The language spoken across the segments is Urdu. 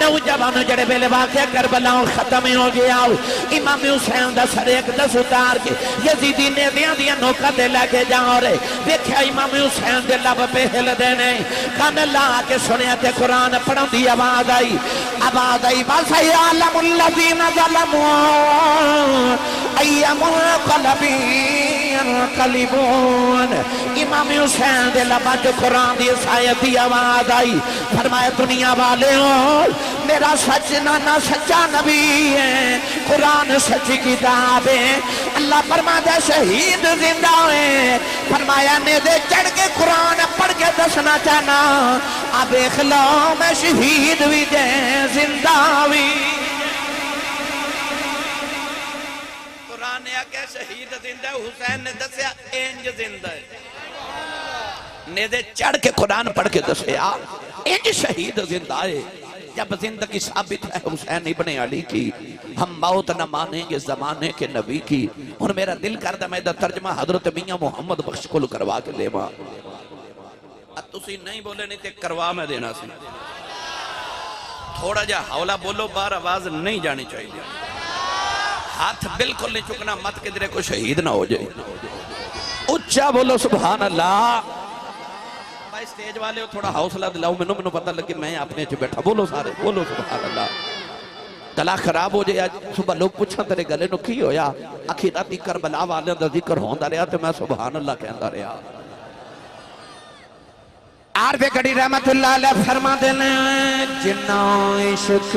نوجوان جڑے بیلے واقعہ کربلا ختم ہو گیا امام حسین دا سر ایک دس اتار کے یزیدی نے دیا نوکا دے لگے جاؤ رہے دیکھا امام حسین دے لب پہ ہل دینے کان لا کے سنیا تے قرآن پڑھوں دی آواز آئی وَسَيَعْلَمُ الَّذِينَ ظَلَمُوا أَيَّ مُنقَلَبٍ يَنقَلِبُونَ امام حسین دے لبا جو قرآن دی سایت دی آواز آئی فرمایا دنیا والے ہو میرا سچ نانا سچا نبی ہے قرآن سچی کتاب ہے اللہ فرمایا شہید زندہ ہے فرمایا نیدے چڑھ کے قرآن پڑھ کے دسنا چاہنا اب اخلو میں شہید بھی دے زندہ بھی قرآن نے آکے شہید زندہ ہے حسین نے دسیا انج زندہ ہے نیدے چڑھ کے قرآن پڑھ کے دسیا انج شہید زندہ ہے جب زندگی ثابت ہے حسین ابن علی کی ہم موت نہ مانیں گے زمانے کے نبی کی اور میرا دل کردہ میں دا ترجمہ حضرت میاں محمد بخش کو کروا کے لے ماں اب تسی نہیں بولے نہیں تے کروا میں دینا سی تھوڑا جا حولہ بولو بار آواز نہیں جانی چاہیے ہاتھ بالکل نہیں چکنا مت کے درے کو شہید نہ ہو جائے اچھا بولو سبحان اللہ بھائی سٹیج والے ہو تھوڑا حوصلہ دلاؤ منو پتہ لگے میں اپنے چھ بیٹھا بولو سارے بولو سبحان اللہ گلا خراب ہو جائے صبح لوگ پوچھا تیرے گلے نو کی ہویا اخیراتی کربلا والے دا ذکر ہوندہ رہا تو میں سبحان اللہ کہندہ رہا عارف کڑی رحمت اللہ علیہ فرما دینے جنہ عشق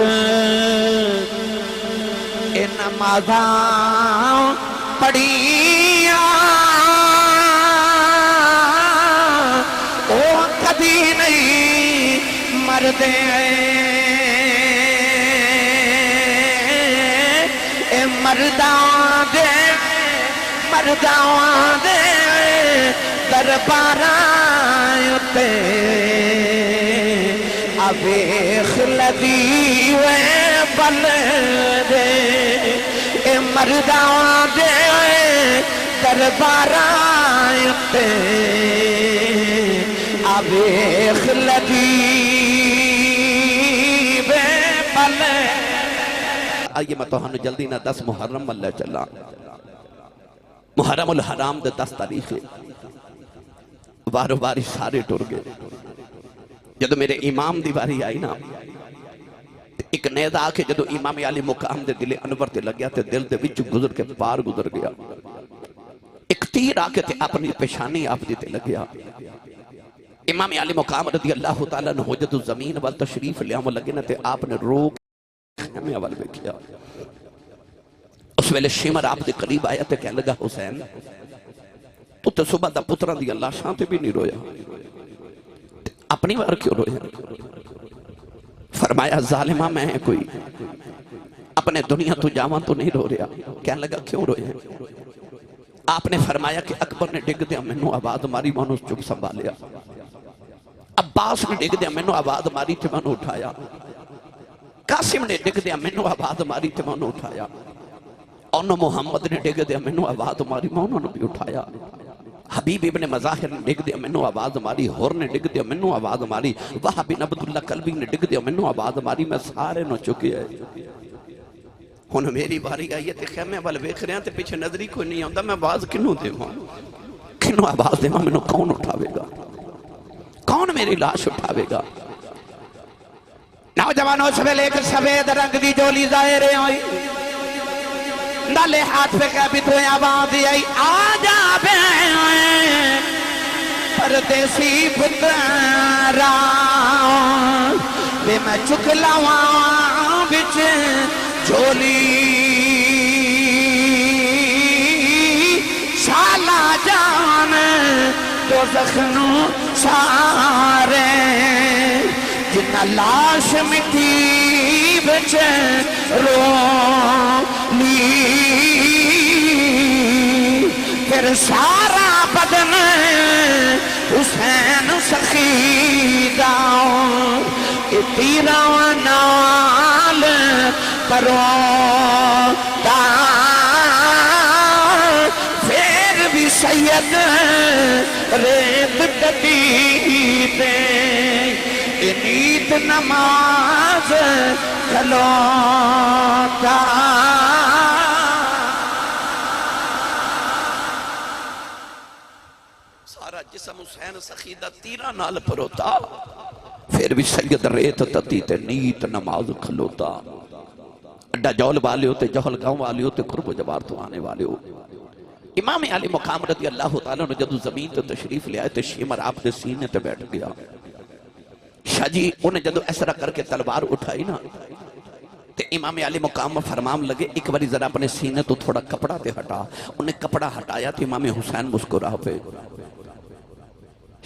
نمازاں پڑھیاں او کبھی نہیں مردے اے مرداں دے درباراں اتے ابیخ لدی وے بل دے اے مرداں دے درباراں اتے ابیخ لدی وے بل آئیے میں تو ہنو جلدی نہ 10 محرم اللہ چلا محرم الحرام دے 10 تاریخ بارو باری سارے ٹور گئے جدو میرے امام دی باری آئی نا ایک نیدہ آکے جدو امام علی مقام دے دل انور تے لگیا تے دل دے وچ گزر کے پار گزر گیا ایک تیر آکے تے اپنی پیشانی آپ دی تے لگیا امام علی مقام رضی اللہ تعالیٰ نے جدو زمین وال تشریف لیا وہ لگے نا تے آپ نے روک ہمیں اول میں کیا اس ویلے شمر آپ دے قریب آیا تے کہنے لگا حسین تو تے صبح دا پتران دی اللہ شانتے بھی نہیں رویا اپنی بار کیوں رویا فرمایا ظالمہ میں کوئی اپنے دنیا تو جاواں تو نہیں رو رہا کہنے لگا کیوں رویا آپ نے فرمایا کہ اکبر نے ڈگ دیا منو آباد ماری مانو چپ سنبھالیا عباس نے ڈگ دیا منو آباد ماری تے مانو اٹھایا قاسم نے ڈگ دیا منو آباد ماری تے مانو اٹھایا انو محمد نے ڈگ دیا منو آباد ماری مانو بھی اٹھایا حبیب ابن مظاہر نے ڈگ دیا منو آواز ماری ہور نے ڈگ دیا منو آواز ماری وہاں بن عبداللہ قلبی نے ڈگ دیا منو آواز ماری میں سارے نو چکے ہیں ہن میری باری آئی ہے خیمے والے ویکھ رہے ہیں تے پیچھے نظری کوئی نہیں آتا میں آواز کنوں دے ہوں کنوں آواز دے ہوں منو کون اٹھاوے گا کون میری لاش اٹھاوے گا نوجوانوں سویلے ایک سفید رنگ دی جولی ظاہرے ہوئی ڈالے ہاتھ پہ کبھی تو آواز آئی آجا بے پردیسی پترا بے میں چکلاواں بچ جولی شالا جان تو زخنوں سارے جنہ لاش مٹی بچ رو لی پھر سارا بدن حسین سخیدہ تیرہ نال کرو تا پھر بھی سید ریت ڈٹی دے انہی نیت نماز کھلوتا سارا جسم حسین سخی دا تیرہ نال پروتا پھر بھی سید ریت تتی تے نیت نماز کھلوتا اڈا جول والے ہوتے جہل گاؤں والے ہوتے قرب و جوار تو آنے والے ہو امام علی مقام رضی اللہ تعالیٰ نے جدو زمین تو تشریف لے آئے تو شیمر آپ دے سینے تے بیٹھ گیا شاہ جی انہیں جدو ایسرا کر کے تلوار اٹھائی نا تے امام علی مقام میں فرمام لگے ایک باری ذرا اپنے سینے تو تھوڑا کپڑا تے ہٹا انہیں کپڑا ہٹایا تو امام حسین مسکرا پہ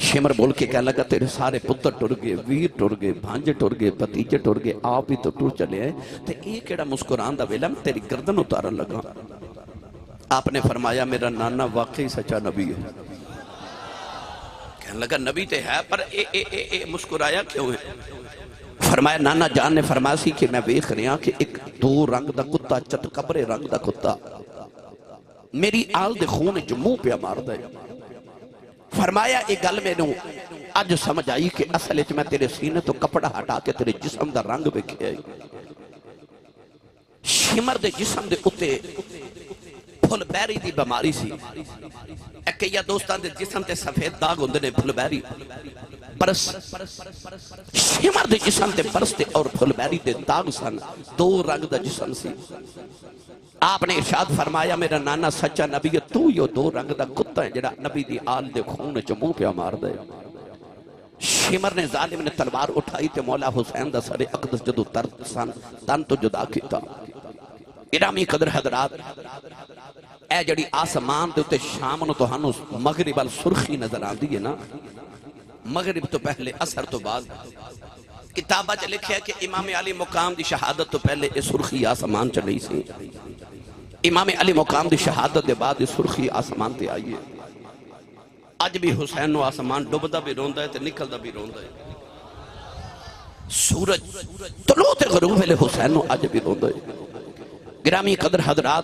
شمر بول کے کہنے لگا تیرے سارے پتر ٹر گئے ویر ٹر گئے بھانجے ٹر گئے بتیجے ٹر گئے آپ ہی تو ٹر چلے ہیں تے ایک ایڑا مسکران دا ویلا میں تیری گردن اتارن لگا آپ نے فرمایا میرا نانا واقعی سچا نبی ہے کہنے لگا نبی تے ہے پر مسکرایا کیوں ہے فرمایا نانا جان نے فرمایا سی کہ میں ویکھ رہا کہ ایک دو رنگ دا کتا چت کبرے رنگ دا کتا میری آل دے خون جموں پہ مار دے فرمایا ایک گل میں نوں آج سمجھ آئی کہ اصل اچھ میں تیرے سینے تو کپڑا ہٹا کے تیرے جسم دا رنگ بکھے آئی شمر دے جسم دے اتے پھل بیری دی بیماری سی ایک یا دوستان دے جسم تے سفید داغ ہوندے نے پھل بیری پرس شمر دے جسم تے پرس تے اور پھل بیری دے داغ سن دو رنگ دا جسم سی آپ نے ارشاد فرمایا میرا نانا سچا نبی ہے تو یہ دو رنگ دا کتا ہے جڑا نبی دی آل دے خون چمو پہ مار دے شمر نے ظالم نے تلوار اٹھائی تے مولا حسین دا سر اقدس جدو ترد سن تن تو جدا کیتا ارامی قدر حضرات اے جڑی آسمان دے تے شام نو تو ہنو مغرب السرخی نظر آن دیئے نا مغرب تو پہلے اثر تو بعد کتابہ چ لکھے کہ امام علی مقام دی شہادت تو پہلے اس سرخی آسمان چ نہیں سی امام علی مقام دی شہادت دے بعد اس سرخی آسمان تے آئیے آج بھی حسین نو آسمان ڈوبدا بھی روندا ہے تے نکلدا بھی روندا ہے سورج طلوع تے غروب ویلے حسین نو آج بھی روندا ہے گرامی قدر حضرات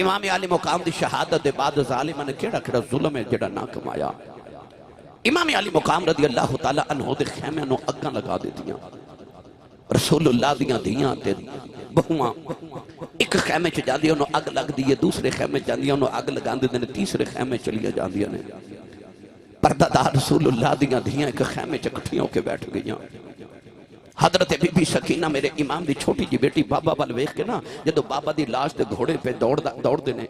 امام علی مقام دی شہادت دے بعد ظالمہ نے کیڑا کیڑا ظلم ہے جڑا نہ کمایا امام علی مقام رضی اللہ تعالیٰ عنہ دے خیمے نو اگاں لگا دیتیاں رسول اللہ دیاں دیاں تے بہواں ایک خیمے چ جاندیاں نو اگ لگ دیئے دوسرے خیمے جاندیاں نو اگ لگا دیندے نے تیسرے خیمے چلیے جاندیاں نے پردہ دار رسول اللہ دیاں دیاں ایک خیمے چ کٹھیوں کے بیٹھ گئیاں حضرت بی بی سکینہ میرے امام دی چھوٹی جی بیٹی بابا وال ویکھ کے نا جدو بابا دی لاش دے گھوڑے پہ دوڑ دینے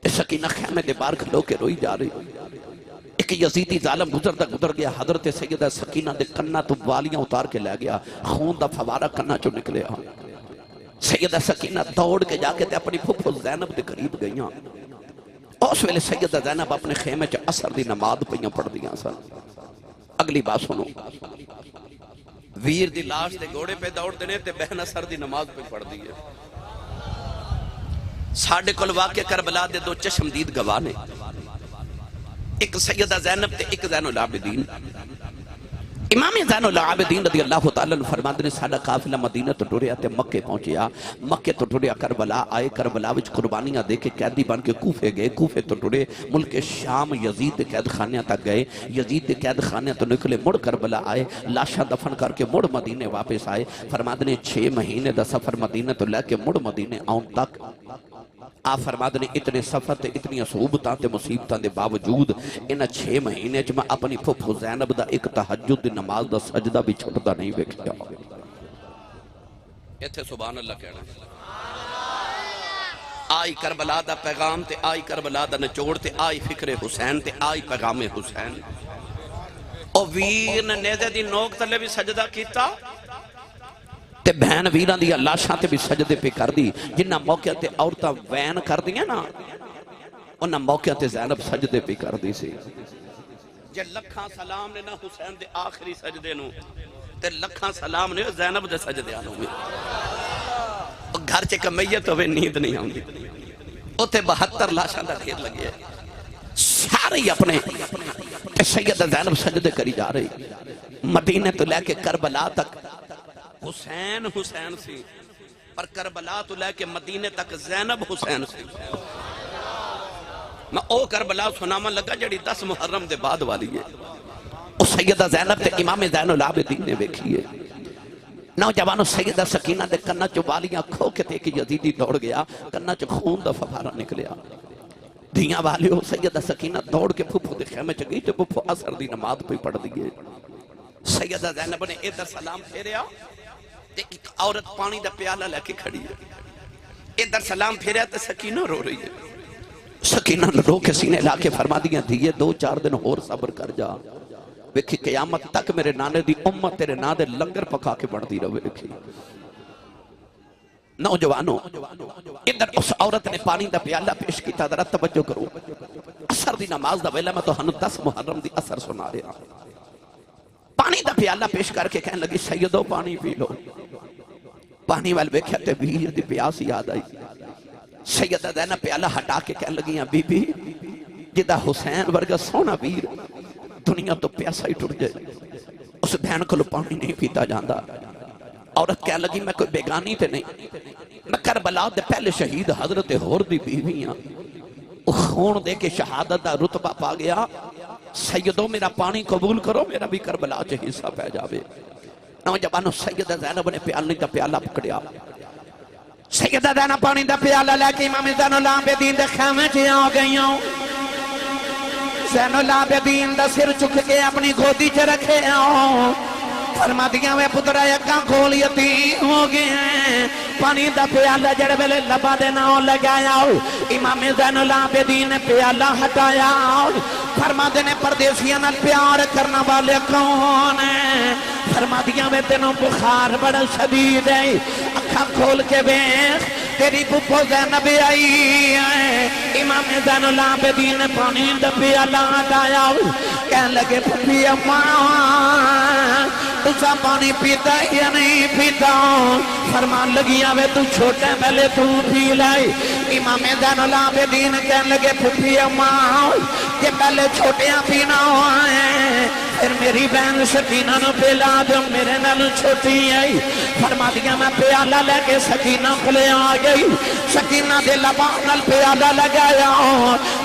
تے سکینہ خیمے دے باہر کھلو کے روئی جا رہی ایک یزیدی ظالم گزر گیا حضرت سیدہ سکینہ دے کنہ تو والیاں اتار کے لے گیا خون دا فوارہ کنہ چو نکلے سیدہ سکینہ دوڑ کے جا کے تے اپنی پھپھو زینب دے قریب گئیاں اس ویلے سیدہ زینب اپنے خیمے چ اثر دی نماز پہیاں پڑھ دیاں سن اگلی بات سنو ویر دی لاش دے گھوڑے پہ دوڑ دینے تے بہن اثر دی نماز پہ پڑھ دیئے ساڑھے کل واقع کربلا دے دو چشمدید گوانے ایک سیدہ زینب تے ایک زین العابدین امام زین العابدین رضی اللہ تعالیٰ نے فرماتے نے ساڑھا قافلہ مدینہ تو ٹوریا تے مکے پہنچیا مکے تو ٹوریا کربلا آئے کربلا وچ قربانیاں دے کے قیدی بن کے کوفے گئے کوفے تو ٹورے ملک شام یزید دے قید خانیاں تک گئے یزید دے قید خانیاں تو نکلے مڑ کربلا آئے لاشاں دفن کر کے مڑ مدینے واپس آئے فرماتے نے 6 مہینے دا سفر مدینہ تو لے کے مڑ مدینے آؤں تک آپ فرماتے نے اتنے سفر تے اتنی صعوبتاں تے مصیبتاں دے باوجود انہاں 6 مہینے چ میں اپنی پھپھو زینب دا ایک تہجد دی نماز دا سجدہ بھی چھٹدا نہیں ویکھیا ایتھے سبحان اللہ کہنا آئی کربلا دا پیغام تے آئی کربلا دا نچوڑ تے آئی فکر حسین تے آئی پیغام حسین او ویر نے نیزے دی نوک تلے بھی سجدہ کیتا تے بہن ویران دی لاشاں تے بھی سجدے پہ کر دی جنہ موقع تے عورتاں وین کر دیا نا انہ موقع تے زینب سجدے پہ کر دی سی جے لکھاں سلام نے نا حسین دے آخری سجدے نو تے لکھاں سلام نے زینب دے سجدے آنو میں گھر چے کمیت ہوئے نیند نہیں آن دی او تے 72 لاشاں دا ڈھیر لگی ہے سارے اپنے سیدہ زینب سجدے کری جا رہی مدینے تو لے کے کربلا تک حسین حسین سی پر کربلا تو لے کے مدینے تک زینب حسین سی میں او کربلا سناما لگا جڑی 10 محرم دے بعد والی ہے اس سیدہ زینب تے امام زین العابدین نے ویکھیے نوجوانوں سیدہ سکینہ دے کنہ چو والیاں کھو کے تے کہ یزیدی دوڑ گیا کنہ چو خون دا ففارہ نکلیا دھیاں والیوں سیدہ سکینہ دوڑ کے پھپھو دے خیمے چگئی تے پھپھو اثر دی نماز پہ پڑھ دیئے سیدہ زینب نے ادھر سلام پھیریا تے ایک عورت پانی دا پیالہ لے کے کھڑی ہے ادھر سلام پھیریا تے سکینہ رو رہی ہے سکینہ رو کے سینے لا کے فرما دیا دیئے 2-4 دن اور صبر کر جا ویکھی قیامت تک میرے نانے دی امت تیرے نا دے لنگر پکا کے بڑھ دی رہے ویکھی نوجوانوں ادھر اس عورت نے پانی دا پیالہ پیش کی ذرا توجہ کرو اثر دی نماز دا ویلہ میں تو ہنو 10 محرم دی اثر سنا رہا پانی دا پیالہ پیش کر کے کہنے لگی سیدو پانی پی لو پانی والے بیکھتے ویر دی پیاس یاد آئی سیدہ زینب پیالہ ہٹا کے کہنے لگی بی بی جدہ حسین ورگا سونا ویر دنیا تو پیاسا ہی ٹوٹ جائے اس بہن کو پانی نہیں پیتا جاندہ عورت کہنے لگی میں کوئی بیگانی تے نہیں میں کربلا دے پہلے شہید حضرت ہور دی بیویاں خون دے کے شہادت دا رتبہ پا گیا سیدوں میرا پانی قبول کرو میرا بھی کربلا چے حصہ پہ جاوے نوجوانوں سیدہ زینب نے پیالے دا پیالہ پکڑیا سیدہ زینب پانی دا پیالہ لے کے امام زین العابدین دے خیمے چے آ گئیوں زین العابدین دا سر چک کے اپنی گودی چے رکھے آؤں فرما دیا میں پترہ یکاں کھول یتیم ہو گئے ہیں پانی دا پیالہ جڑ ویلے لبا دینا لگایا امام زین العابدین نے پیالہ ہٹایا فرما دینے پردیسیاں نال پیار کرنا والے کون ہیں فرما دیا میں تینوں بخار بڑا شدید ہے اکھا کھول کے بیخ تیری پپو زینب آئی ہے امام زین العابدین نے پانی دا پیالہ ہٹایا کہنے لگے پپی اماں تُسا پانی پیتا یا نہیں پیتا فرمان لگی آوے تو چھوٹے پہلے تو پی لائی امام زین العابدین کہنے لگے پھپی اماں یہ پہلے چھوٹیاں پینا ہوئے پھر میری بہن سکینہ نو پلا دو میرے نال چھوٹی آئی فرما دیا میں پیالہ لے کے سکینہ کھلے آ گئی سکینہ دے لبان نال پیالہ لگایا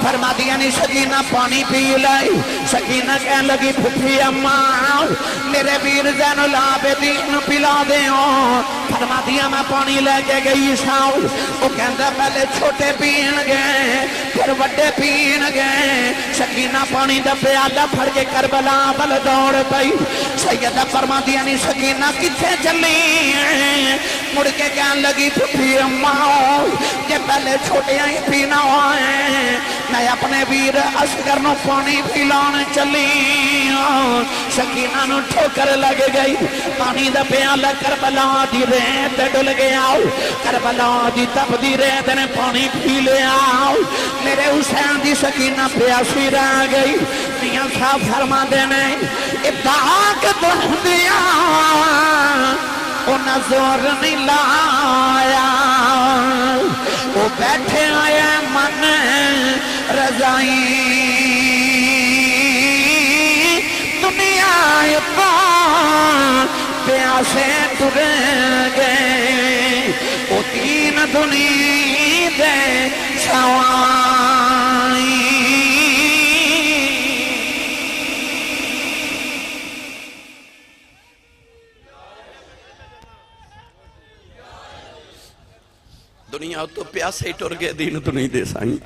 فرما دیا نہیں سکینہ پانی پی لائی سکینہ کہنے لگی پھپی اماں میرے ویر زین العابدین پلا دے فرما دیا میں پانی لے کے گئی ساؤ وہ کہندہ پہلے چھوٹے پین گئے پھر وڈے پین گئے سکینہ پانی دا پیالہ پھڑ کے کربلا بل دوڑ پئی سیدہ فرما دیا نہیں سکینہ کتھے چلی مڑ کے کہنے لگی پھپی اماں یہ پہلے چھوٹے ہی پینا ہوئے میں اپنے ویر اصغر نو پانی پھیلان چلی سکینہ نو ٹھوکر لگ گئی پانی دا پیالہ کربلا دی ریت ڈل گیا کربلا دی تب دی ریت نے پانی پھی لیا میرے حسین دی سکینہ پیاسی رہ گئی میاں صاحب فرما دینے ابتاق دن دیا انہاں زور نہیں لایا وہ بیٹھے آئے من رضائی دنیا پیاسے تر گئے وہ تین دنیا دے چھوائی دنیا تو پیاسے ٹر گئے دین دنیا دے سائیں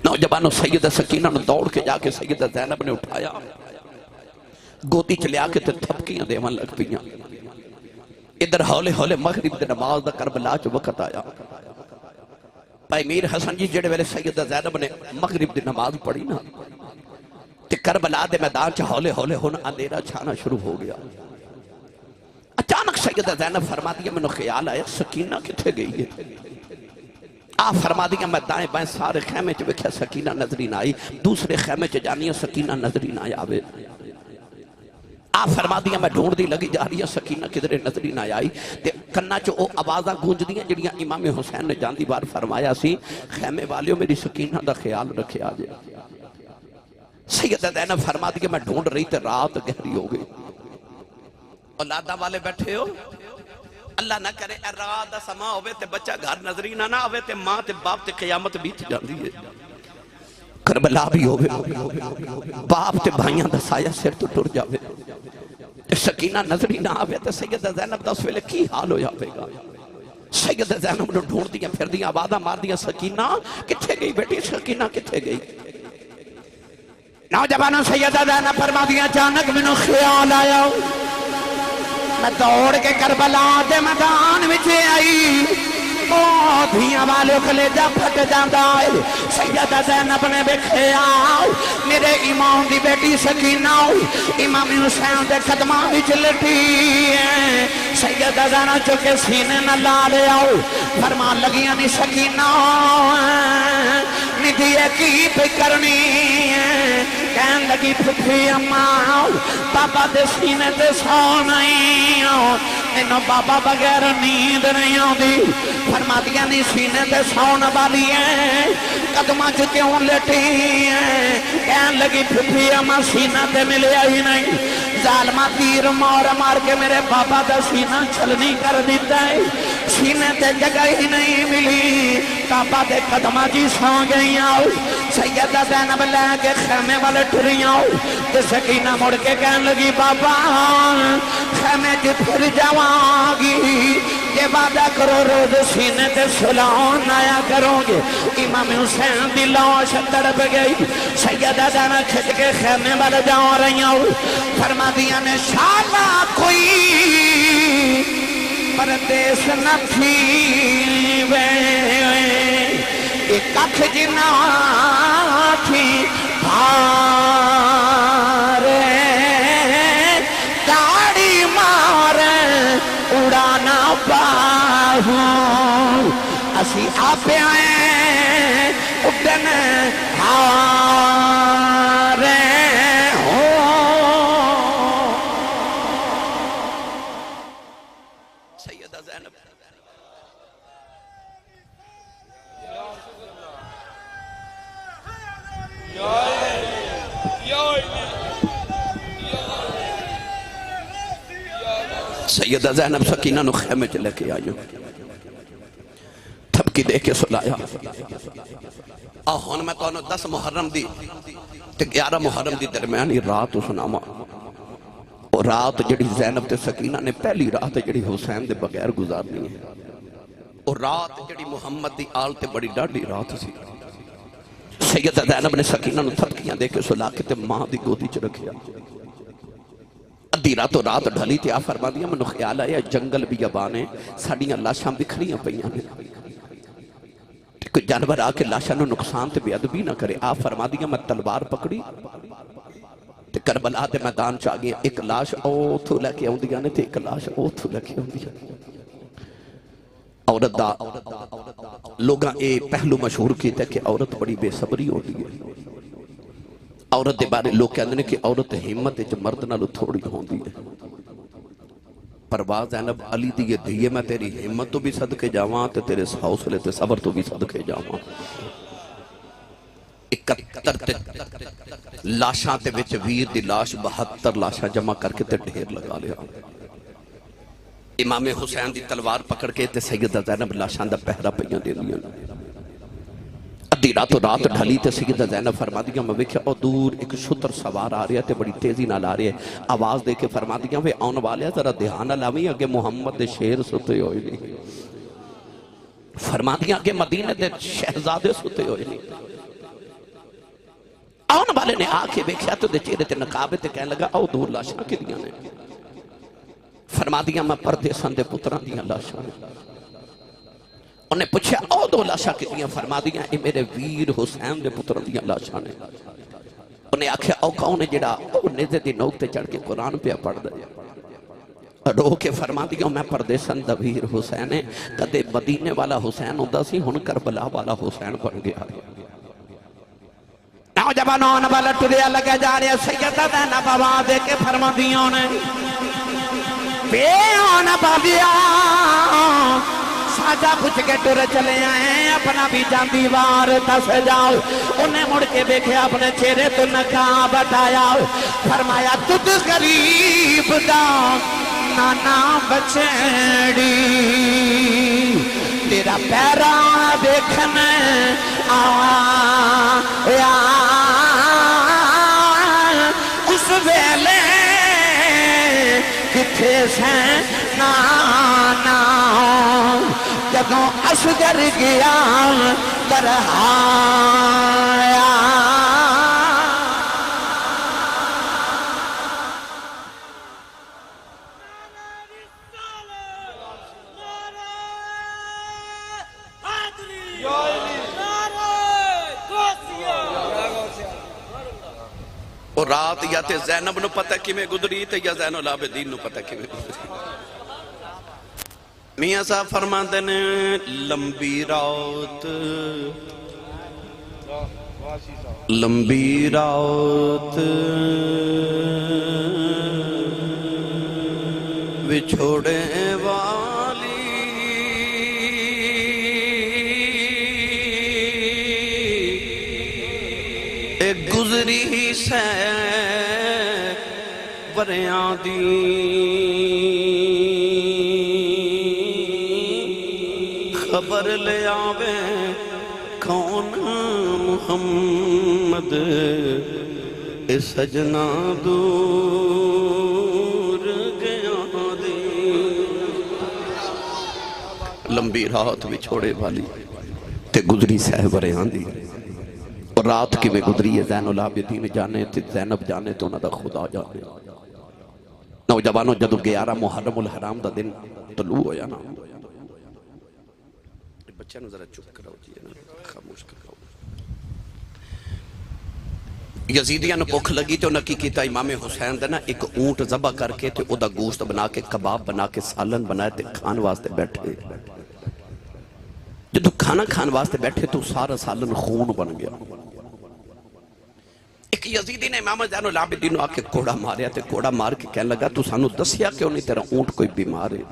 نوجوانوں سیدہ سکینہ نے دوڑ کے جا کے سیدہ زینب نے اٹھایا گوتی چلے آکے تے تھپکیاں دیوان لگ پیاں ادھر ہولے ہولے مغرب دے نماز دا کربلا چ وقت آیا بھائی میر حسن جی جڑے ویلے سیدہ زینب نے مغرب دی نماز پڑھی نا تے کربلا دے میدان چ ہولے ہولے ہن اندھیرا چھانا شروع ہو گیا اچانک سیدہ زینب فرما دیا میں نے خیال آیا سکینہ کتھے گئی ہے آپ فرما دیا میں دائیں بائیں سارے خیمے چ ویکھیا سکینہ نظری نہ آئی دوسرے خیمے چ جانی سکینہ نظری نہ آوے آپ فرما دیا میں ڈھونڈ دی لگی جا رہی ہے سکینہ کدھرے نظری نہ آئی تے کنا چو او آوازاں گونج دیاں جڑیاں امام حسین نے جاندی بار فرمایا سی خیمے والیوں میری سکینہ دا خیال رکھے آجے سیدہ زینب فرما دیا میں ڈھونڈ رہی تے رات گہری ہو گئی اولادہ والے بیٹھے ہو اللہ نہ کرے رات دا سما ہوئے تے بچہ گھر نظری نہ آوے تے ماں تے باپ تے قیامت بیت جاندی ہے کربلا بھی ہوئے باپ تے بھائیاں دا سایہ سر تو ٹر جاوے تے سکینہ نظری نہ آوے تے سیدہ زینب دا اس ویلے کی حال ہو جاوے گا سیدہ زینب نے ڈھونڈ دیا پھر دیا آوازہ مار دیا سکینہ کتھے گئی بیٹی سکینہ کتھے گئی نوجوانوں سیدہ زینب فرما دیا اچانک منو خیال آیا میں دوڑ کے کربلا دے میدان وچے آئی دھیاں والے کلیجہ پھٹ جاندہ ہے سیدہ زینب نے بکھیا میرے امام دی بیٹی سکینہ امام حسین دے قدمہ بھی چلتی ہے سیدہ زینب چکے سینے نہ لا لے آؤ فرمان لگیاں نہیں سکینہ ندیے کی پکرنی ہے کہن لگی پھپھی اماں بابا دے سینے دے سو نہیں انہوں بابا بغیر نیند نہیں ہوں دی فرما دیا نہیں سینے دے سون والی ہیں قدمہ چکیوں لیٹی ہیں کہن لگی پھپھی اماں سینہ دے ملے ہی نہیں ظالمہ تیر مار کے میرے بابا دا سینہ چھلنی کر دیتا ہے سینے تے جگہ ہی نہیں ملی بابا دے قدمہ جی سو گئی آؤ سیدہ زینب لے کے خیمے والے ٹری آؤ تے سکینہ مڑ کے کہن لگی بابا خیمے جی پھر جاواں گی یہ وعدہ کرو روز سینے تے سلون آیا کرو گے امام حسین دی لاش تڑپ گئی سیدہ زینب کھچ کے خیمے والے جاؤں رہی آؤ فرما دیا نے شالا کوئی پردیس نہ تھی وے ایک اکھ جنا تھی بھارے گاڑی مارے اڑانا باہوں اسی آپ آئیں اڑن ہارے سیدہ زینب سیدہ زینب سکینہ نو خیمے چلے کے آئیوں تھپکی دے کے سلایا آہون میں تو 10 محرم دی 11 محرم دی درمیانی رات سناما اور رات جڑی زینب تے سکینہ نے پہلی رات جڑی حسین دے بغیر گزارنی ہے اور رات جڑی محمد دی آل تے بڑی ڈاڑی رات سی سیدہ زینب نے سکینہ نو تھپکیاں دے کے سلا کے تے ماں دی گودی چ رکھیا ادھی رات و رات ڈھلی تھی آپ فرما دیا منو خیال آیا جنگل بھی ابانے ساڑیاں لاشاں بکھریاں پئیاں نے کوئی جانور آکے لاشاں نو نقصان تے بے ادبی نہ کرے آپ فرما دیا میں تلوار پکڑی تے کربلا دے میدان چاہ گیا ایک لاش اوتھو لے کے آؤں دیا نے تے ایک لاش اوتھو لے کے آؤں دیا عورت دا لوگاں اے پہلو مشہور کیتا ہے کہ عورت بڑی بے صبری ہو دی ہے عورت دے بارے لوگ کہتے ہیں کہ عورت ہمت جو مرد نالو تھوڑی ہوندی ہے پرواز زینب علی دیئے دیئے میں تیری ہمت تو بھی صدقے جاواں تے تیرے حوصلے تے صبر تو بھی صدقے جاواں 71 تے لاشاں تے وچ ویر دی لاش 72 لاشاں جمع کر کے تے ڈھیر لگا لیا امام حسین دی تلوار پکڑ کے تے سیدہ زینب لاشاں دا پہرا پئیاں دے دیا ادھی رات و رات ڈھلی تے سیدہ زینب فرما دیا میں ویکھیا او دور ایک شتر سوار آ رہا ہے تے بڑی تیزی نال آ رہی ہے آواز دے کے فرما دیا وے آن والے ذرا دھیان لاویں اگے محمد دے شیر ستے ہوئے نہیں فرما دیا کہ مدینے دے شہزادے ستے ہوئے نہیں آن والے نے آ کے ویکھیا تو دے چہرے تے نقابے تے کہنے لگا او دور لاشاں کدیاں نے فرما دیا میں پردیساں دے پتراں دیاں لاشاں انہیں پوچھا او دو لاشاں کتنیاں فرما دیا اے میرے ویر حسین دے پتر دیا لاشاں نے انہیں آکھیا او کون ہے جڑا او نیزے دی نوک تے چڑھ کے قرآن پہ پڑھ دیا رو کے فرما دیا میں پردیسن دا ویر حسین ہے کدے مدینے والا حسین ہوندہ سی ہن کربلا والا حسین بن گیا نوجوانوں والا ٹریا لگا جا رہا سیدہ زینب آواز دے کے فرما دیا نے بے آن بابیا ساجا پوچھ کے ٹر چلے آئے اپنا بھی جان دیوار دس جاؤ انہیں مڑ کے دیکھے اپنے چہرے تو نقاب ہٹایا فرمایا تجھ غریب دا نانا بچڑی تیرا پیرا دیکھنے آیا اس ویلے کتھے سے نانا جدوں اصغر گیا ترہایا اور رات یا تے زینب نو پتہ کیویں گزری تے یا زین العابدین نو پتہ کیویں گزری میاں صاحب فرماندے نے لمبی رات وچھوڑے والی ایک گزری سے وریاں دی خبر لے آوے کون محمد اے سجنا دور گیا دی لمبی رات وچھوڑے والی تے گزری سہورے آندی اور رات کی میں گزری ہے زین العابدین جانے تے زینب جانے تو انہاں دا خدا جانے نوجوانوں جدو 11 محرم الحرام دا دن طلوع ہویا نا بچہ نو ذرا چپ کراؤ جی خاموش کراؤ یزیدیاں نو بھوک لگی تو انہاں کی کیتا امام حسین دے نا ایک اونٹ ذبح کر کے تے او دا گوشت بنا کے کباب بنا کے سالن بنائے تے کھان واسطے بیٹھے جدو کھانا کھان واسطے بیٹھے تو سارا سالن خون بن گیا ایک یزیدی نے امام زین العابدین آ کے کوڑا ماریا تے کوڑا مار کے کہنے لگا تو سانو دسیا کیوں نہیں تیرا اونٹ کوئی بیمار ہے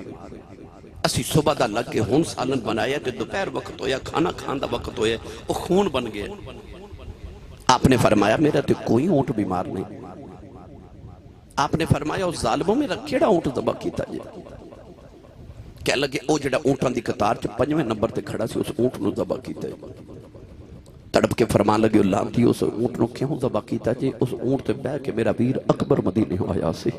اسی صبح دا لگ کے ہون سالن بنایا تے دوپہر وقت ہویا کھانا کھان دا وقت ہویا وہ خون بن گیا آپ نے فرمایا میرا تے کوئی اونٹ بیمار نہیں آپ نے فرمایا اس ظالموں میرا کیڑا اونٹ ذبح کیتا جائے کہہ لگے او جڑا اونٹاں دی قطار چ 5ویں نمبر تے کھڑا سی اس اونٹ نو ذبح کیتا ہے تڑپ کے فرمان لگے اللہ کی اس اونٹ نو کیوں ذبح کیتا جی اس اونٹ تے بہ کے میرا ویر اکبر مدینے ہو آیا سے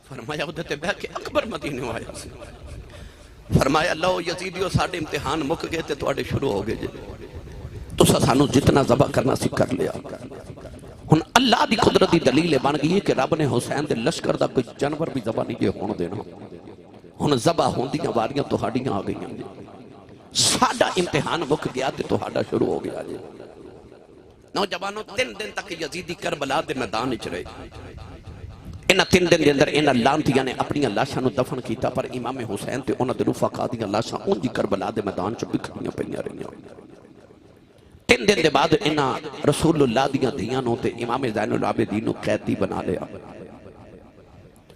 فرمایا ادھر تے بہ کے اکبر مدینے ہو آیا سے فرمایا اللہ یزیدیو ساڑھے امتحان مک گئے تے توڑے شروع ہو گئے جی تو سانو جتنا ذبح کرنا سی کر لیا ہن اللہ دی قدرت دی دلیل بن گئی ہے کہ رب نے حسین دے لشکر دا کوئی جانور بھی ذبح نہیں جے ہون دینا ہن ذبح ہوندیاں واریاں تہاڈیاں آ گئیاں جی ساڑھا امتحان مک گیا تے تہاڈا شروع ہو گیا جی نوجوانوں 3 دن تک یزیدی کربلا دے میدان وچ رہے انہاں 3 دن دے اندر انہاں لانتیاں نے اپنی لاشاں نو دفن کیتا پر امام حسین تے انہاں دے رفقا دیاں لاشاں اونج کربلا دے میدان چ بکھریاں پئیاں رہیاں 3 دن دے بعد انہاں رسول اللہ دیاں دھیاں نو تے امام زین العابدین نو قیدی بنا لیا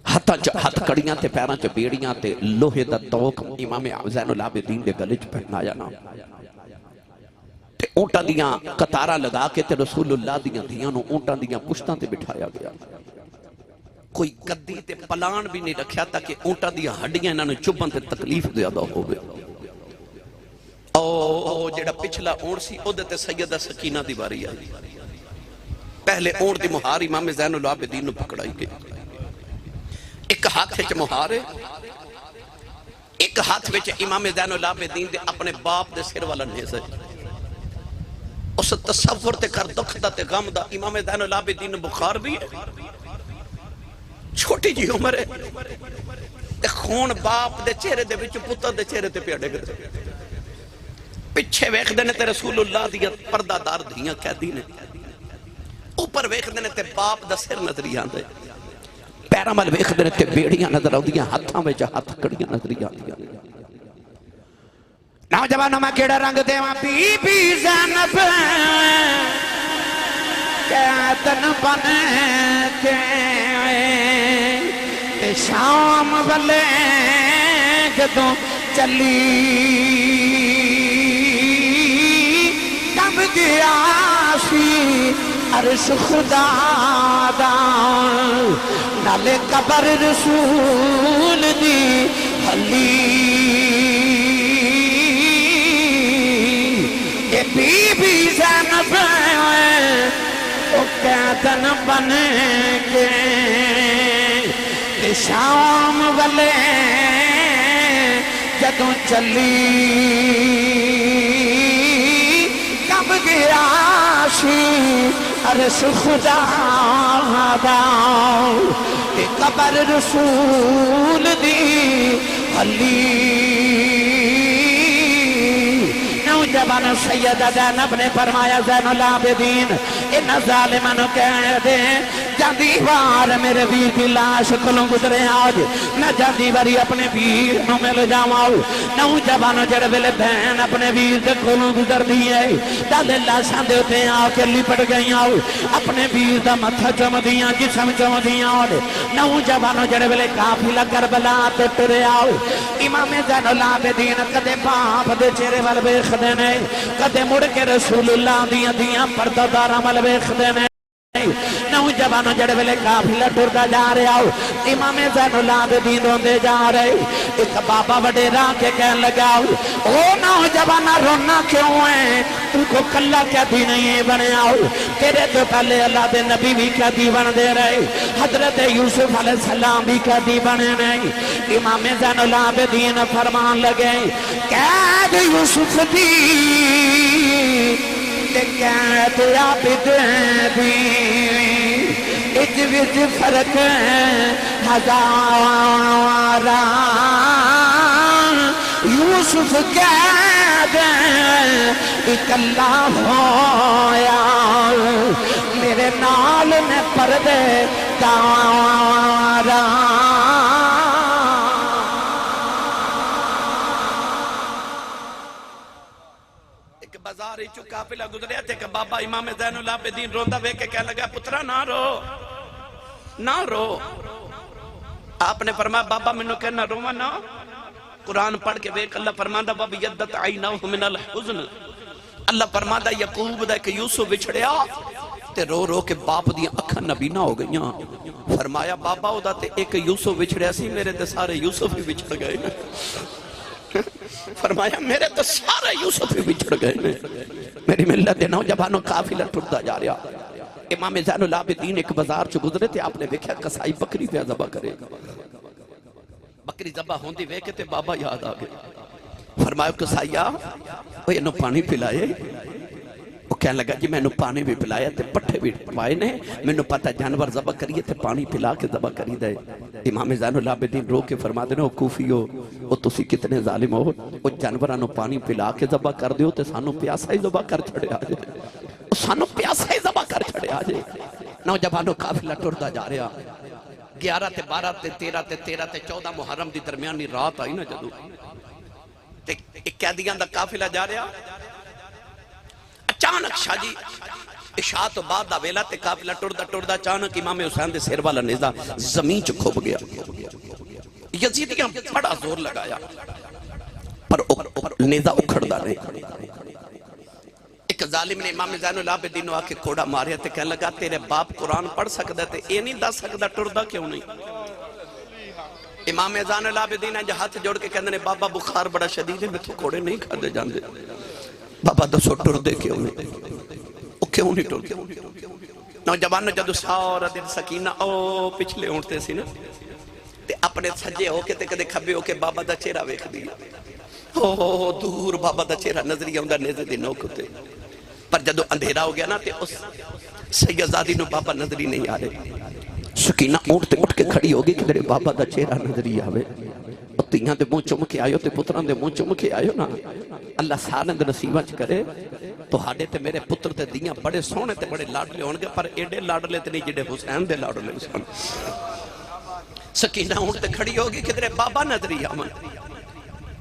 ہاتھ کڑیاں تے پیراں چ بیڑیاں تے لوہے دا توق امام زین العابدین دے گلے چ پہنایا نا تے اونٹاں دیاں قطاراں لگا کے تے رسول اللہ دیاں دھیاں نو اونٹاں دیاں پشتاں تے بٹھایا گیا کوئی گدی تے پلان بھی نہیں رکھیا تاکہ اونٹاں دیاں ہڈیاں انہاں نوں چبھن تے تکلیف زیادہ ہوے او جڑا پچھلا اونٹ سی اودے تے سیدہ سکینہ دی واری آئی پہلے اونٹ دی مہار امام زین العابدین نو پکڑائی گئی ایک ہاتھ وچ مہار ہے ایک ہاتھ وچ امام زین العابدین دے اپنے باپ دے سر والا نیزہ اس تصور تے کر دکھ دا تے غم دا امام زین العابدین بخار بھی ہے چھوٹی جی عمر ہے تے خون باپ دے چہرے دے وچ پتر دے چہرے تے پیا ڈگ دے پچھے ویکھ دے نے تے رسول اللہ دی پردہ دار دھیاں قیدی نے اوپر ویکھ دے نے تے باپ دا سر نظری آندے پیراں ول ویکھ دے نے تے بیڑیاں نظر آندیاں ہاتھاں وچ ہاتھ کڑیاں نظر آندیاں نوجوانوں میں کیڑا رنگ دیواں بی بی زینب قیدن بن کے تے شام والے جدوں چلی کم گیا سی عرش خدا دا نالے قبر رسول دی حلی تن بن کے شام والے جدوں چلی کب گیا سی عرش خدا دا قبر رسول دی علی نوجوان سیدہ زینب نے فرمایا زین العابدین ان ظالمانو کہہ دے جاندی وار میرے ویر کی لاش کھلوں گزرے آج میں جاندی واری اپنے ویر نو مل جاؤں نوجوانو جڑ ویلے بہن اپنے ویر دے کھلوں گزر دیئے ڈالے لاشاں دے ہوتے آ کے لپٹ گئی آؤ اپنے ویر دا متھا چم دیاں جسم چم دیاں نوجوانو جڑ ویلے قافلہ کربلا تے ٹرے آؤ امام زین العابدین کدے باپ دے چہرے وال ویکھدے نے کدے مڑ کے رسول اللہ دیاں پردہ داراں وال ویکھدے نے نوجوانوں جڑے ویلے قافلہ ٹردا جا رہا ہو امام زین العابدین روندے جا رہے ایک بابا وڈے راہ کے کہنے لگا او نوجوانا رونا کیوں ہے تو کو کلا قیدی نہیں بنے آؤ تیرے تو پہلے اللہ دے نبی بھی قیدی بن دے رہے حضرت یوسف علیہ السلام بھی قیدی بنے نہیں امام زین العابدین فرمان لگے قید یوسف دی قید عابد دی اج وچ فرق ہزار یوسف قید اکلا ہویا میرے نال نے پردے دارا بازار ہی چکا پلا گزریا تھے کہ بابا امام زین العابدین روندہ وے کے کہہ لگا پترا نہ رو آپ نے فرمایا بابا منو کہنا روما نہ قرآن پڑھ کے ویک اللہ فرماندہ بابا یدت عیناہ من الحزن اللہ فرماندہ یعقوب دا کہ یوسف بچھڑیا تے رو رو کے باپ دی اکھاں نبینا ہو گئیاں فرمایا بابا او دا تے ایک یوسف بچھڑیا سی میرے تے سارے یوسف ہی بچھڑ گئے فرمایا میرے تو سارے یوسف ہی بچھڑ گئے میری ملت نوجوانوں قافلہ ٹردا جا رہا امام زین العابدین ایک بازار چ گزرے تھے آپ نے دیکھا کسائی بکری پہ ذبح کرے بکری ذبح ہوندی ویکھے تے بابا یاد آ گئے فرمایا کسائیا وہ انہوں پانی پلائے وہ کہنے لگا جی میں انہوں پانی بھی پلایا تے پٹھے بھی پائے نے میں انہوں پتا جانور ذبح کریے تے پانی پلا کے ذبح کری دے امام زین العابدین رو کے فرما دینا کوفیو وہ تسی کتنے ظالم ہو وہ جانورانو پانی پلا کے ذبح کر دیو تے سانو پیاسا ہی ذبح کر چھڑے آجے سانو پیاسا ہی ذبح کر چھڑے آجے نوجوانو قافلہ ٹردا جا رہا 11 تے 12 تے 13 تے 13 تے 14 محرم دی درمیانی رات آئی نا جدو تے ایک قیدیاں دا قافلہ جا رہا اچانک شاہ جی عشاء تو بعد دا ویلا تے قافلہ ٹردا اچانک امام حسین دے سیر والا نیزہ زمین چ کھب گیا یزیدیاں بڑا زور لگایا پر نیزہ اکھڑدا نہیں ایک ظالم نے امام زین العابدین آ کے کوڑا ماریا تے کہنے لگا تیرے باپ قرآن پڑھ سکدا تے اے نہیں دس سکدا ٹردا کیوں نہیں امام زین العابدین جو ہاتھ جوڑ کے کہندے نے بابا بخار بڑا شدید ہے میں تو کوڑے نہیں کھاتے جاندے بابا دسو ٹردے کیوں نہیں وہ کیوں نہیں ٹردے نوجوان جدو سارا دن سکینہ او پچھلے اونٹتے سی نا تے اپنے سجے ہو کے تے کدے کھبے ہو کے بابا دا چہرہ ویکھ دیا دور بابا دا چہرہ نظری آؤں دا نیزے دی نوک ہوتے پر جدو اندھیرا ہو گیا نا تے اس سیدزادی نو بابا نظری نہیں آ رہے سکینہ اونٹتے اٹھ کے کھڑی ہوگی کہ بابا دا چہرہ نظری آوے تیاں دے منہ چم کے آئیو تے پتران دے منہ چم کے آئیو نا اللہ سارے دے نصیبہ چ کرے تو ہاڑے تے میرے پتر تے دیاں بڑے سونے تے بڑے لاڈلے ہونگے پر ایڈے لاڈلے تے نہیں جڑے حسین دے لاڈلے سن سکینہ اونٹتے کھڑی ہوگی کہ تیرے بابا نظری آمن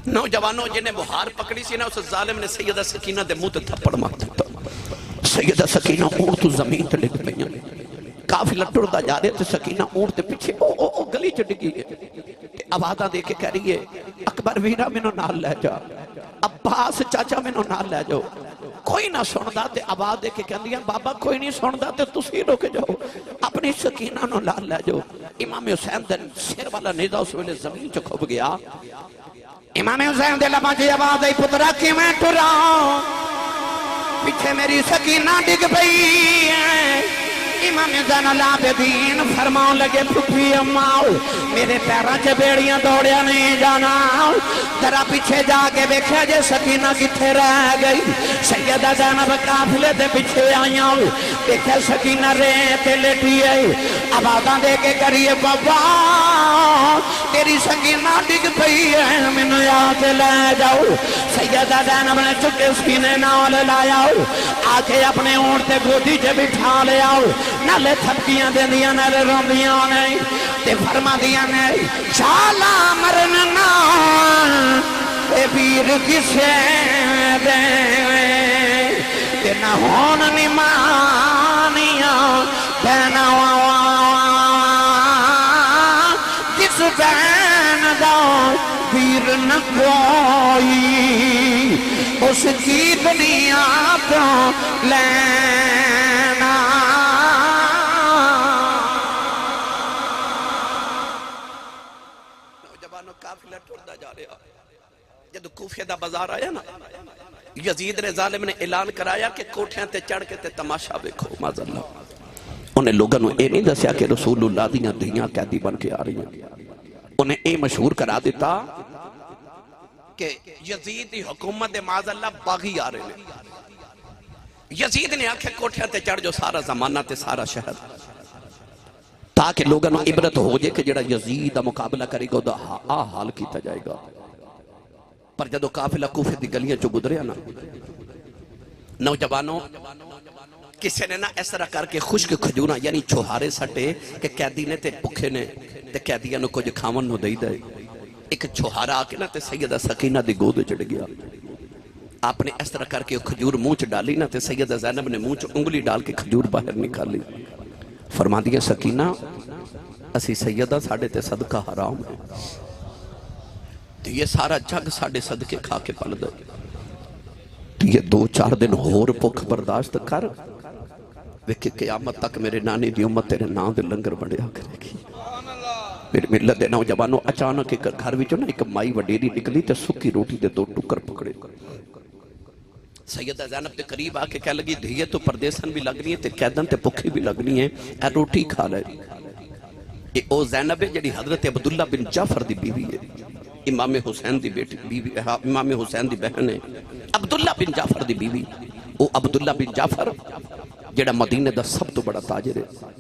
نوجوانوں جنہیں بہار پکڑی سی نا اس ظالم نے سیدہ سکینہ دے منہ تے تھپڑ مارتا سیدہ سکینہ اونٹ تو زمین تے لگ پئیاں کافی لٹڑدا جا رہے تے سکینہ اونٹ تے پیچھے او گلی چ ڈگی ہے آوازاں دے کے کہہ رہی ہے اکبر ویرا مینوں نال لے جا عباس چاچا مینوں نال لے جاؤ کوئی نہ سندا تے آواز دے کے کہندیاں بابا کوئی نہیں سندا تے تسی رک جاؤ اپنی سکینہ نو نال لے جاؤ امام حسین دے سر والا نیزہ اس ویلے زمین چ کھب گیا امام حسین دے لباں دی آواز آئی پترا کیویں ٹراں پیچھے میری سکینہ ڈگ پئی ہے امام زین العابدین فرمان لگے پھپھی اماؤ میرے پیروں چ بیڑیاں دوڑیا نہیں جانا ذرا پیچھے جا کے دیکھا جے سکینہ کتھے رہ گئی سیدہ زینب قافلے دے پیچھے آئیاں دیکھا سکینہ ریتے لیٹی ہے آوازاں دے کے کریے بابا تیری سکینہ ڈگ پئی ہے مینوں آ کے لے جاؤ سیدہ زینب نے چکے سکینے نال لایا آ کے اپنے اونٹ تے گودی چ بٹھا لے آؤ نالے تھپکیاں دیندیاں نالے روندیاں نہیں تے فرما دیاں نے شالا مرننا اے پیر کسے دے تے نہ ہون نمانیاں بہنا جس بہن دا پیر نہ کوئی اس کی دنیا تو لینا نوجوانوں قافلہ ٹردا جا رہا جب کوفے دا بازار آیا نا یزید نے ظالم نے اعلان کرایا کہ کوٹھیاں تے چڑھ کے تے تماشا دیکھو معاذاللہ انہیں لوگوں نے اے نہیں دسیا کہ رسول اللہ دیاں دھیاں قیدی بن کے آ رہی ہیں انہیں اے مشہور کرا دیتا کہ یزید دی حکومت معاذاللہ باغی آ رہے ہیں یزید نے آنکھیں کوٹھیاں تے چڑھ جو سارا زمانہ تے سارا شہر تاکہ لوگوں نے عبرت ہو جائے کہ جڑا یزید دا مقابلہ کرے گا دا حال کیتا جائے گا پر جدو قافلہ کوفے دی گلیاں جو گزریا نا نوجوانوں کسی نے نا اس طرح کر کے خشک کھجوراں یعنی چھوہارے سٹے کہ قیدی نے تے پکھے نے تے قیدیاں نو کچھ کھاون نو دئی دے ایک چھوہارا آ کے نا تے سیدہ سکینہ دی گود چڑھ گیا آپ نے اس طرح کر کے کھجور منہ چ ڈالی نا تے سیدہ زینب نے منہ چ انگلی ڈال کے کھجور باہر نکالی فرما دیا سکینہ اسی سیدہ ساڑھے تے صدقہ حرام ہے تو یہ سارا جگ ساڑھے صدقے کھا کے پل دے تو یہ 2-4 دن ہور پک برداشت کر ویکھے قیامت تک میرے نانی دی امت تیرے نام دے لنگر بڑھیا کرے گی میرے ملت دے نوجوانوں اچانک ایک گھر وچوں نا ایک مائی وڈیری نکلی تے سکی روٹی دے 2 ٹکر پکڑے سیدہ زینب تے قریب آ کے کہہ لگی دھیے تو پردیسن بھی لگنی ہے تے قیدن تے پکھی بھی لگنی ہے اے روٹی کھا لے یہ او زینب ہے جڑی حضرت عبداللہ بن جعفر دی بیوی ہے امام حسین دی بیٹی بیوی امام حسین دی بہن ہے عبداللہ بن جعفر دی بیوی او عبداللہ بن جعفر جڑا مدینہ دا سب تو بڑا تاجر ہے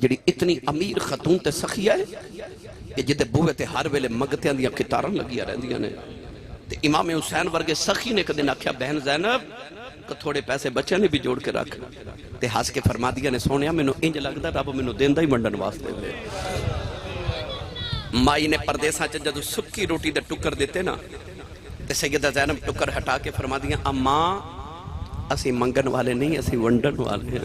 جڑی اتنی امیر خاتون تے سخیہ ہے کہ جدے بوے تے ہر ویلے مگتیاں دیاں کتاراں لگیا رہندیاں نے تے امام حسین ورگے سخی نے کدے آکھیا بہن زینب کہ تھوڑے پیسے بچے نے بھی جوڑ کے رکھ تے ہس کے فرما دیا نے سونیا مینوں انج لگدا رب مینوں دیندا ہی ونڈن واسطے دے مائی نے پردیساں چ جدوں سکی روٹی دے ٹکر دیتے نا تے سیدہ زینب ٹکر ہٹا کے فرما دیا اماں اسی منگن والے نہیں اسی ونڈن والے ہیں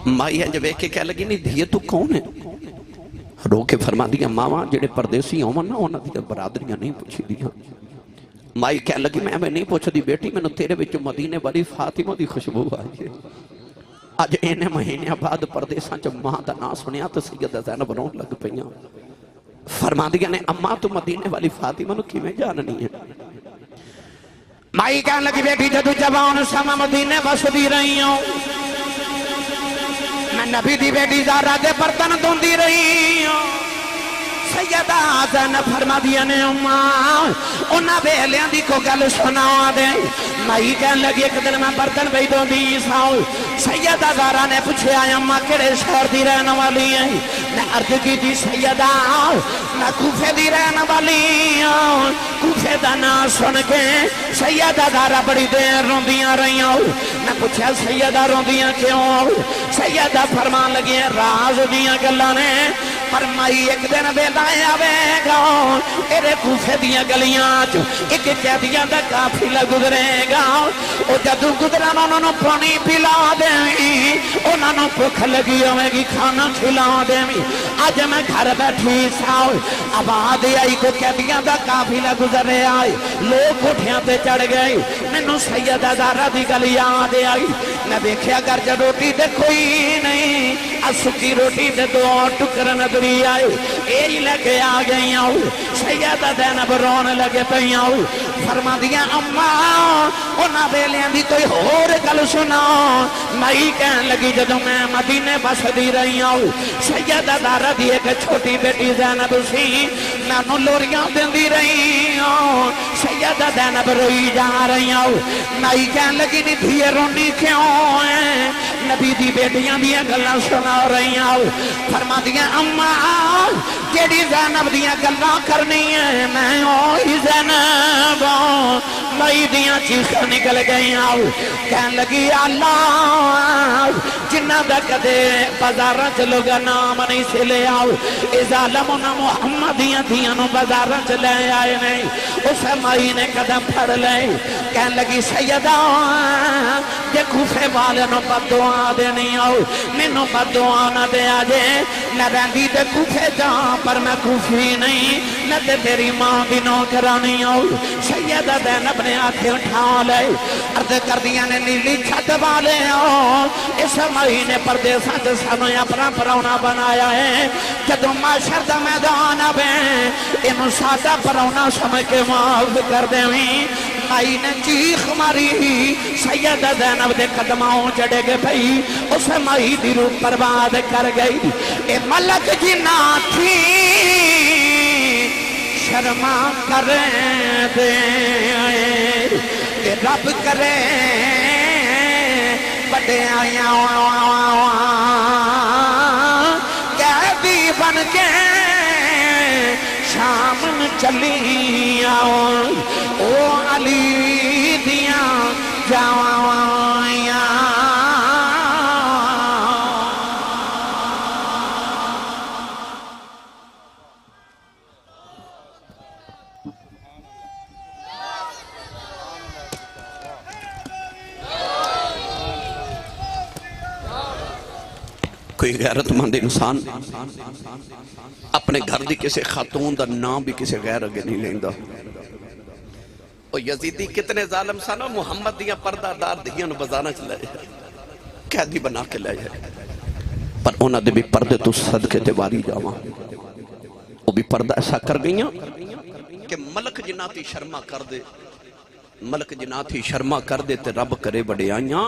مائی ہے جب ایک کے کہہ لگی نہیں دھیے تو کون ہے رو کے فرما دیا ماما جڑے پردیسی ہومن نا انہاں دی برادریاں نہیں پوچھی دیاں مائی کہہ لگی میں نہیں پوچھ دی بیٹی میں نے تیرے وچ مدینے والی فاطمہ دی خوشبو آئی ہے اج اینے مہینے بعد پردیساں چ ماں دا نام سنیا تو سیدہ زینب رون لگ پئیاں فرما دیا نے اماں تو مدینے والی فاطمہ نو کیویں جاننی ہے مائی کہنے لگی بیٹی جدو جوان سما مدینے وسدی رہی ہوں میں نبی دی بیٹی زہرا دے برتن دھوندی رہی ہوں سیدہ زینب فرما دیا نے اماں انہاں ویلیاں دی کو گل سنا دے مائی کہنے لگی ایک دن میں برتن پئی دھوندی ساؤ سیدہ زہرا نے پوچھیا اماں کیڑے شہر دی رہن والی ہے میں عرض کی تھی سیدہ میں کوفے دی رہن والی ہوں کوفے دا نام سن کے سیدہ زہرا بڑی دیر روندیاں رہی ہوں میں پوچھا سیدہ روندیاں کیوں سیدہ فرمان لگی راز دیاں گلاں نے فرمائی ایک دن بیلائے آوے گا تیرے کوفے دیاں گلیاں چو ایک قیدیاں دا قافلہ گزرے گا او جدو گزرانا انہوں نے پانی پلا دیں انہوں نے بھوک لگی ہوئے گی کھانا کھلا دیں اج میں گھر بیٹھی سا آواز آئی کو قیدیاں دا قافلہ گزر آئے لوگ کوٹھیاں تے چڑھ گئے مینوں سیدہ زہرا دی گل یاد آئی میں دیکھیا گھر چ روٹی تے کوئی نہیں سکی روٹی تے دو ٹکر نظری آئے یہی لے کے آ گئی سیدہ زینب رون لگے پئی فرما دیا اماں انہاں ویلیاں دی کوئی ہور گل سنا میں کہن لگی جدوں میں مدینے بسدی رہی سیدہ زہرا دی ایک چھوٹی بیٹی زینب سی مینوں لوریاں دیندی رہی سیدہ زینب روئی جا رہی میں کہن لگی نہیں دھیے رونی کیوں ہے نبی دی بیٹیاں دیا گلاں سنا رہی فرما دیا اماں جیڑی زینب دیا گلاں کرنی ہے میں اوہی زینب مئی دیا چیخاں نکل گئی کہن لگی اللہ جنہ دا کدے بازاراں چ لوگا نام نہیں سے لے اے ظالمنا محمد دیاں نو بازاراں چ لے آئے نہیں اس مائی نے قدم پھڑ لے کہن لگی سیدہ جے کوفے والے نو بددعا دینی مینوں بددعا نہ دے آجے میں رہندی تے کوفے جاں پر میں کوفی نہیں نہ تے تیری ماں دی نوکرانی سیدہ زینب نے آنکھیں اٹھا لے عرض کر دیا نے نیلی چھت والے اس مہینے پردیساں تے سانوں اپنا پرونا بنایا ہے جدوں معاشر دا میدان آوے اینوں سادہ پرونا سمجھ کے معاف کر دیویں مائی نے چیخ ماری سیدہ زینب دے قدماں چڑھے گے بھئی اس مائی دی روح برباد کر گئی اے ملک جنہ تھی شرما کریں دے اے رب کرے بڑے آیا قیدی بن کے شام چلی او علی دیاں جاوائیاں کوئی غیرت مند انسان اپنے گھر دی کسی خاتون دا نام بھی کسی غیر اگے نہیں لیندہ اور یزیدی کتنے ظالم سانا محمد دیاں پردہ دار دیاں نو بزانا چلے قیدی بنا کے لے جائے پر انہاں دے بھی پردے تو صدقے تے واری جاواں وہ بھی پردہ ایسا کر گئیاں کہ ملک جناتی شرما کر دے ملک جناتی شرما کر دے تے رب کرے بڑے آئیاں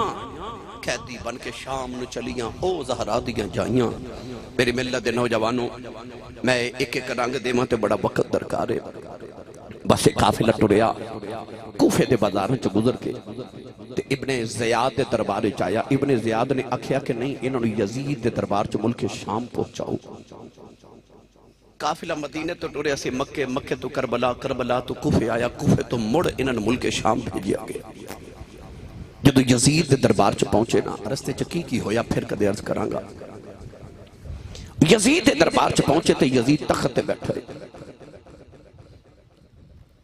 قیدی بن کے شام نو چلیاں او زہرا دیاں جائیاں میری ملت دے نوجوانوں میں ایک رنگ دے ماں تے بڑا وقت درکار ہے بس ایک قافلہ ٹریا کوفے دے بازاراں چ گزر کے تے ابن زیاد دے دربار وچ آیا ابن زیاد نے آکھیا کہ نہیں انہاں نوں یزید دے دربار چ ملک شام پہنچاؤ قافلہ مدینے تو ٹریا سی مکے تو کربلا تو کوفے آیا کوفے تو مڑ انہاں نوں ملک شام بھیجیا گیا جدو یزید دے دربار چ پہنچے نا رستے چ کی ہویا پھر کدے عرض کراں گا یزید دے دربار چ پہنچے تے یزید تخت تے بیٹھے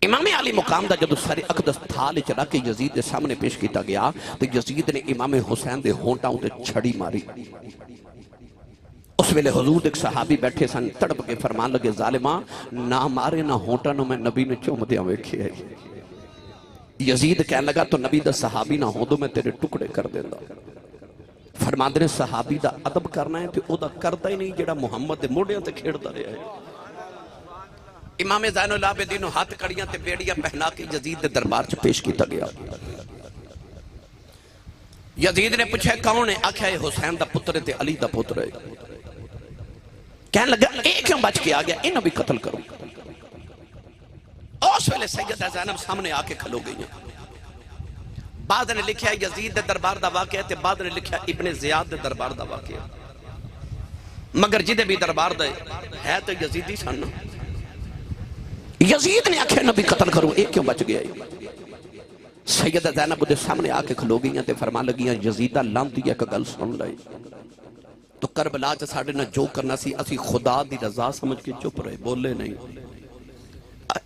امام علی مقام دا جدو سارے اقدس تھال وچ رکھ کے یزید دے سامنے پیش کیتا گیا تے یزید نے امام حسین دے ہونٹاں تے چھڑی ماری اس ویلے حضور ایک صحابی بیٹھے سن تڑپ کے فرمان لگے ظالماں نہ مارے نہ ہونٹاں نو میں نبی نے چوم دیاں ویکھیا یزید کہنے لگا تو نبی دا صحابی نہ ہوں دو میں تیرے ٹکڑے کر دیندہ فرماندے نے صحابی دا ادب کرنا ہے تو او دا کرتا ہی نہیں جڑا محمد دے موڑیاں تے کھیڑتا رہا ہے امام زین العابدین ہاتھ کڑیاں تے بیڑیاں پہنا کے یزید دے دربار چ پیش کیتا گیا یزید نے پوچھا کون ہے آکھیا ہے حسین دا پتر تے علی دا پتر ہے کہنے لگا اے کیوں بچ کے آ گیا انہوں بھی قتل کروں اس ویلے سیدہ زینب سامنے آکے کھلو گئی بعد نے لکھیا یزید دے دربار دا واقعہ تے بعد نے لکھیا ابن زیاد دے دربار دا واقعہ مگر جدے بھی دربار دے ہے تو یزیدی سن یزید نے آکھے نبی قتل کروں ایک کیوں بچ گیا سیدہ زینب دے سامنے آکے کھلو گئی تے فرمان لگیاں یزیدہ لانتی ایک گل سن لئی تو کربلا چ ساڈے نال جو کرنا سی اسی خدا دی رضا سمجھ کے چپ رہے بولے نہیں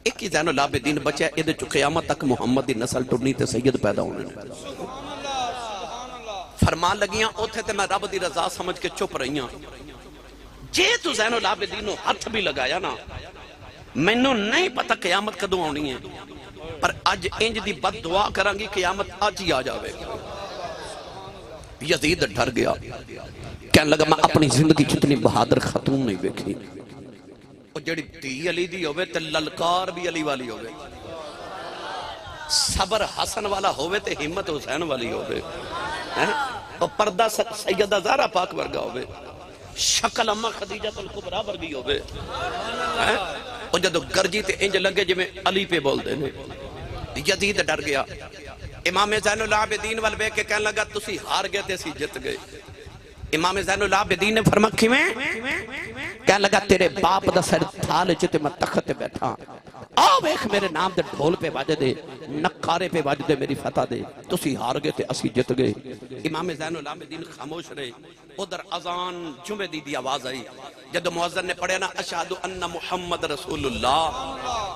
ایک ہی زین العابدین بچہ ادھے چو قیامت تک محمد دی نسل ٹرنی تے سید پیدا ہونے نے فرمان لگیاں اوتھے تے میں رب دی رضا سمجھ کے چپ رہیاں جے تو زین العابدین نو ہاتھ بھی لگایا نا، مینوں نہیں پتہ قیامت کدوں آنی ہے، پر اج انج دی بد دعا کراں گی قیامت اج ہی آ جاوے گی۔ یزید ڈر گیا، کہنے لگا میں اپنی زندگی جتنی بہادر خاتون نہیں دیکھی، وہ جڑی دھی علی دی ہوئے تے للکار بھی علی والی ہوئے، صبر حسن والا ہوئے تے ہمت حسین والی ہوئے، اور پردہ سیدہ زہرا پاک ورگا ہوئے، شکل اماں خدیجہ الکبریٰ ورگی ہوئے، اور جدو گرجی تے انج لگے جو میں علی پہ بول دینے۔ یزید ڈر گیا، امام زین العابدین والبے کے کہنے لگا تسی ہار گئے تے سی جت گئے۔ امام زین العابدین نے فرمایا میں کہنے لگا تیرے باپ دا سر تھال چتے میں تخت بیٹھا، آو ایک میرے نام دے ڈھول پہ باجے دے، نکارے پہ باجے دے، میری فتح دے، تسی ہار گئے تے اسی جت گئے۔ امام زین العابدین خاموش رہے، ادھر اذان جمعہ دی آواز آئی، جب مؤذن نے پڑھے نا اشہدو ان محمد رسول اللہ،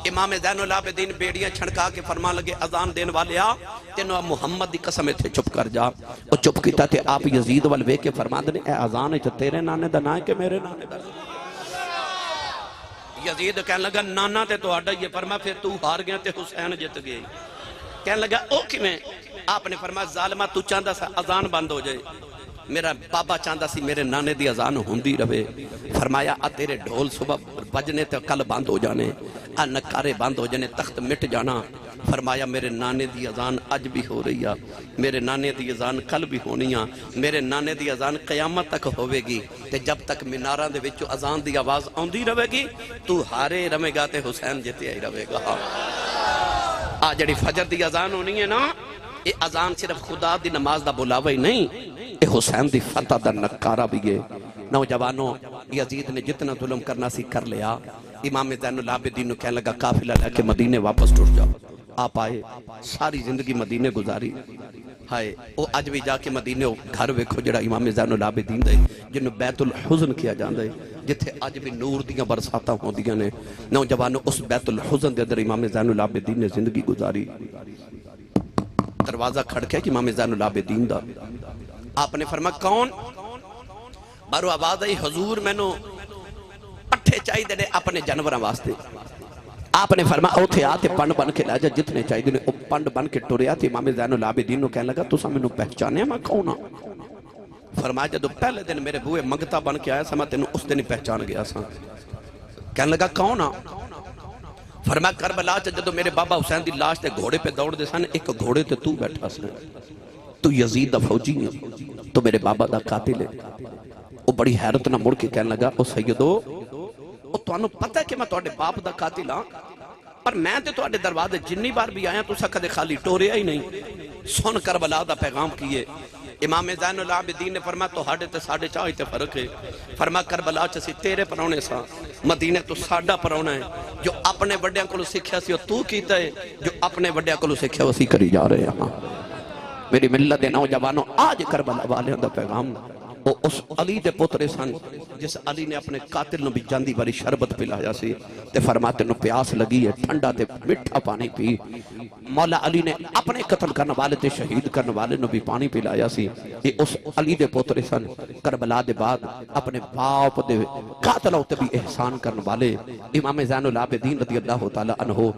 امام زین العابدین بیڑیاں چھڑکا کے فرمان لگے اذان دین والے آ تینوں محمد دی قسم تھے چپ کر جا، وہ چپ کیتا تے آپ یزید والوے کے فرمان دنے اے اذان ہے تیرے نانے دا نا ہے کہ میرے نانے دا؟ یزید کہنے لگا نانا تے تو آڈا یہ فرما پھر تو ہار گیا تے حسین جت گئے۔ کہنے لگا او کی میں؟ آپ نے فرمایا ظالمہ تو چاندہ سا اذان بند ہو جائے، میرا بابا چاندہ سی میرے نانے دی اذان ہوندی رہے۔ فرمایا تیرے ڈھول صبح بجنے تے کل بند ہو جانے، نکارے بند ہو جانے، تخت مٹ جانا۔ فرمایا میرے نانے دی اذان اج بھی ہو رہی ہے، میرے نانے دی اذان کل بھی ہونی ہے، میرے نانے دی اذان قیامت تک ہوئے گی، تے جب تک مناراں دے وچوں اذان دی آواز آندی رہے گی تو ہارے رہے گا تے حسین جتے ہی رہے گا۔ آ جڑی فجر دی اذان ہونی ہے نا، یہ اذان صرف خدا دی نماز دا بلاوا ہی نہیں، یہ حسین دی فتح دا نکارہ بھی ہے۔ نوجوانوں، یزید نے جتنا ظلم کرنا سی کر لیا۔ امام زین العابدین نے کہنے لگا قافلہ لے کے مدینے واپس ٹوٹ جاؤ۔ آپ آئے، ساری زندگی مدینے گزاری، ہائے وہ اج بھی جا کے مدینے گھر ویکھو جڑا امام زین العابدین دے جنہوں بیت الحزن کیا جاندے، جتھے اج بھی نور دیاں برساتاں ہوندیاں نے۔ نوجوانوں، اس بیت الحزن دے اندر امام زین العابدین نے زندگی گزاری۔ دروازہ کھڑکے کہ امام زین العابدین دا، آپ نے فرمایا کون؟ بارو آواز آئی حضور میں نو پٹھے چاہی دے اپنے جانوراں واسطے۔ آپ نے فرمایا اوتھے آتے پنڈ بن کے لاجا جتنے چاہی دے او پنڈ بن کے ٹورے آتے۔ امام زین العابدین نو کہنے لگا تساں میں نو پہچانے میں کون ہاں؟ فرمایا جدو پہلے دن میرے بوئے منگتا بن کے آیا سا میں تینوں اس دن ہی پہچان گیا سا۔ کہنے لگا کون ہاں؟ فرمایا کربلا چ جدو میرے بابا حسین دی لاش تے گھوڑے پہ دوڑ دے سن، ایک گھوڑے تے تو بیٹھا سن، تو یزید دا فوجی ہے، تو میرے بابا دا قاتل ہے۔ وہ بڑی حیرت نہ مڑ کے کہنے لگا او سیدو، او تو انہوں پتہ ہے کہ میں توڑے باپ دا قاتل ہاں، پر میں تے توڑے دروازے جنی بار بھی آیا تو سا کدے خالی ٹوریا ہی نہیں۔ سن کربلا دا پیغام کیے۔ امام زین العابدین نے فرمایا تو ہاڑے تے ساڑھے چاہی تے فرق ہے۔ فرمایا کربلا چسی تیرے پرونے سا، مدینے تو ساڑھا پرونا ہے، جو اپنے بڑیاں کو سکھیا سی تو کیتا ہے، جو اپنے بڑیاں کو سکھیا اسی کری جا رہے ہیں۔ میری ملت نوجوانوں، آج کربلا والے دا پیغام وہ اس علی دے پترے سن جس علی نے اپنے قاتل نو بھی جاندی باری شربت پلایا سی، تے فرماتے نو پیاس لگی ہے، ٹھنڈا تے مٹھا پانی پی۔ مولا علی نے اپنے قتل کرنے والے تے شہید کرنے والے نو بھی پانی پلایا سی۔ یہ اس علی دے پترے سن، کربلا دے بعد اپنے باپ دے قاتلوں تے بھی احسان کرنے والے امام زین العابدین رضی اللہ تعالی عنہ